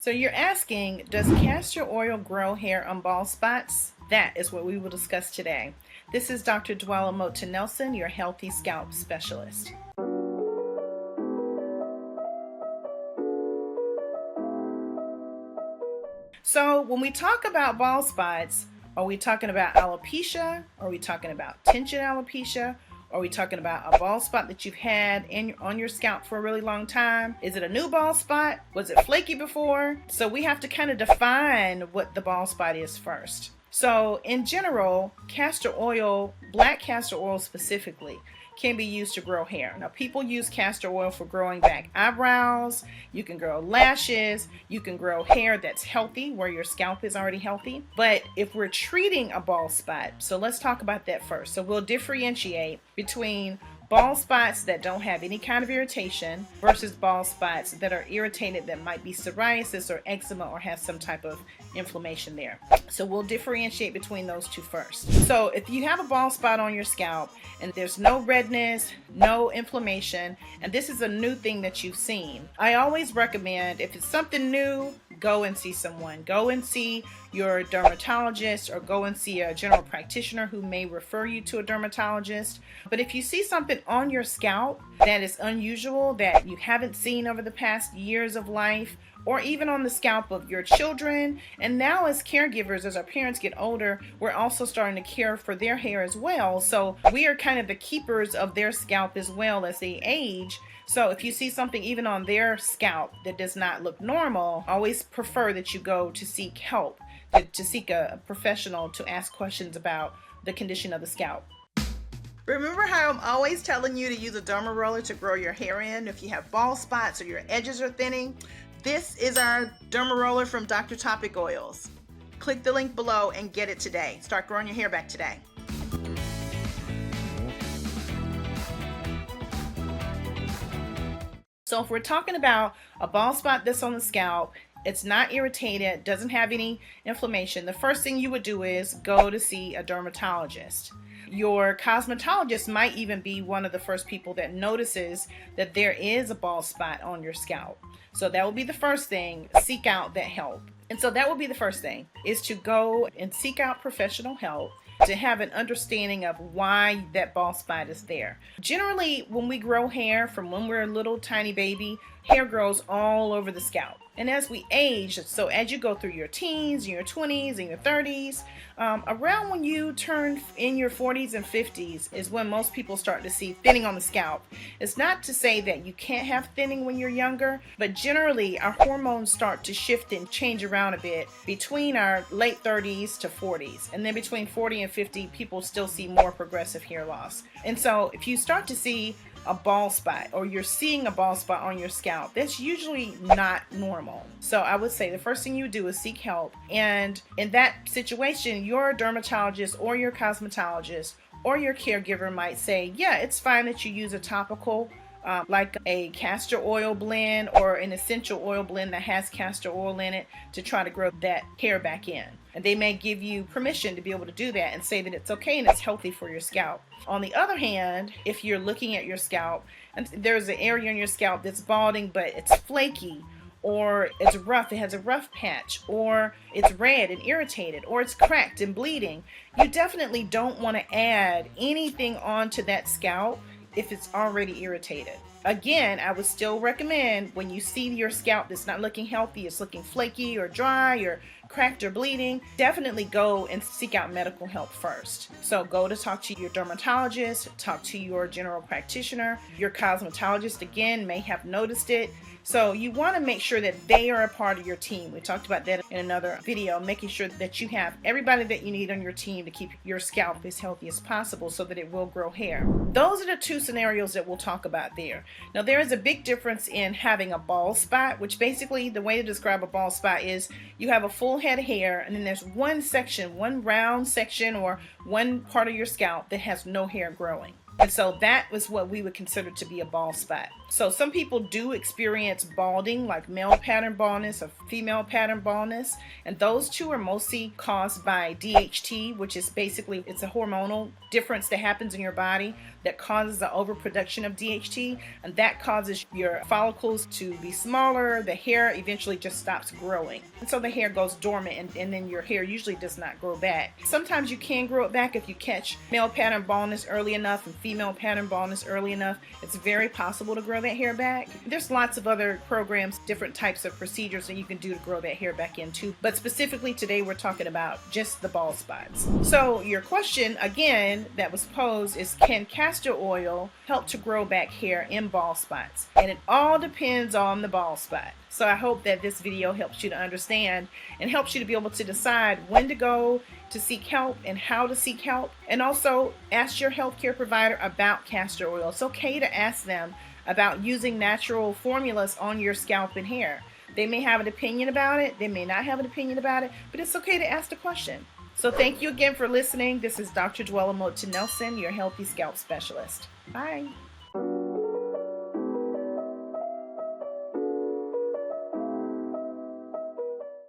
So you're asking, does castor oil grow hair on bald spots? That is what we will discuss today. This is Dr. Dwella Mota Nelson, your healthy scalp specialist. So when we talk about bald spots, are we talking about alopecia? Are we talking about tension alopecia? Are we talking about a bald spot that you've had on your scalp for a really long time? Is it a new bald spot? Was it flaky before? So we have to kind of define what the bald spot is first. So in general, castor oil, black castor oil specifically, can be used to grow hair. Now, people use castor oil for growing back eyebrows. You can grow lashes. You can grow hair that's healthy where your scalp is already healthy. But if we're treating a bald spot, so let's talk about that first. So we'll differentiate between bald spots that don't have any kind of irritation versus bald spots that are irritated, that might be psoriasis or eczema or has some type of inflammation there. So we'll differentiate between those two first. So if you have a bald spot on your scalp and there's no redness, no inflammation, and this is a new thing that you've seen, I always recommend, if it's something new, go and see someone. Go and see your dermatologist or go and see a general practitioner who may refer you to a dermatologist. But if you see something on your scalp that is unusual, that you haven't seen over the past years of life, or even on the scalp of your children, and now as caregivers, as our parents get older, we're also starting to care for their hair as well. So we are kind of the keepers of their scalp as well as they age. So if you see something even on their scalp that does not look normal, always prefer that you go to seek help, to seek a professional to ask questions about the condition of the scalp. Remember how I'm always telling you to use a derma roller to grow your hair in if you have bald spots or your edges are thinning? This is our derma roller from Dr. Topic Oils. Click the link below and get it today. Start growing your hair back today. So if we're talking about a bald spot that's on the scalp, it's not irritated, doesn't have any inflammation, the first thing you would do is go to see a dermatologist. Your cosmetologist might even be one of the first people that notices that there is a bald spot on your scalp. So that will be the first thing, seek out that help. And so that will be the first thing, is to go and seek out professional help to have an understanding of why that bald spot is there. Generally, when we grow hair from when we're a little tiny baby, hair grows all over the scalp. And as we age, so as you go through your teens, your 20s, and your 30s, around when you turn in your 40s and 50s is when most people start to see thinning on the scalp. It's not to say that you can't have thinning when you're younger, but generally our hormones start to shift and change around a bit between our late 30s to 40s. And then between 40 and 50, people still see more progressive hair loss. And so if you start to see a bald spot, or you're seeing a bald spot on your scalp, that's usually not normal. So I would say the first thing you do is seek help. And in that situation, your dermatologist or your cosmetologist or your caregiver might say, yeah, it's fine that you use a topical like a castor oil blend or an essential oil blend that has castor oil in it to try to grow that hair back in. And they may give you permission to be able to do that and say that it's okay and it's healthy for your scalp. On the other hand, if you're looking at your scalp and there's an area on your scalp that's balding but it's flaky, or it's rough, it has a rough patch, or it's red and irritated, or it's cracked and bleeding, you definitely don't want to add anything onto that scalp if it's already irritated. Again, I would still recommend when you see your scalp that's not looking healthy, it's looking flaky or dry or cracked or bleeding, definitely go and seek out medical help first. So go to talk to your dermatologist, talk to your general practitioner. Your cosmetologist, again, may have noticed it. So you want to make sure that they are a part of your team. We talked about that in another video, making sure that you have everybody that you need on your team to keep your scalp as healthy as possible so that it will grow hair. Those are the two scenarios that we'll talk about there. Now, there is a big difference in having a bald spot, which basically the way to describe a bald spot is you have a full head of hair and then there's one section, one round section or one part of your scalp that has no hair growing. And so that was what we would consider to be a bald spot. So some people do experience balding, like male pattern baldness or female pattern baldness, and those two are mostly caused by DHT, which is basically, it's a hormonal difference that happens in your body that causes the overproduction of DHT, and that causes your follicles to be smaller. The hair eventually just stops growing, and so the hair goes dormant, and then your hair usually does not grow back. Sometimes you can grow it back if you catch male pattern baldness early enough and female pattern baldness early enough. It's very possible to grow that hair back. There's lots of other programs, different types of procedures that you can do to grow that hair back into, but specifically today we're talking about just the bald spots. So your question again that was posed is, can castor oil help to grow back hair in bald spots? And it all depends on the bald spot. So I hope that this video helps you to understand and helps you to be able to decide when to go to seek help and how to seek help. And also ask your healthcare provider about castor oil. It's okay to ask them about using natural formulas on your scalp and hair. They may have an opinion about it, they may not have an opinion about it, but it's okay to ask the question. So thank you again for listening. This is Dr. Dwella Moten Nelson, your Healthy Scalp Specialist. Bye.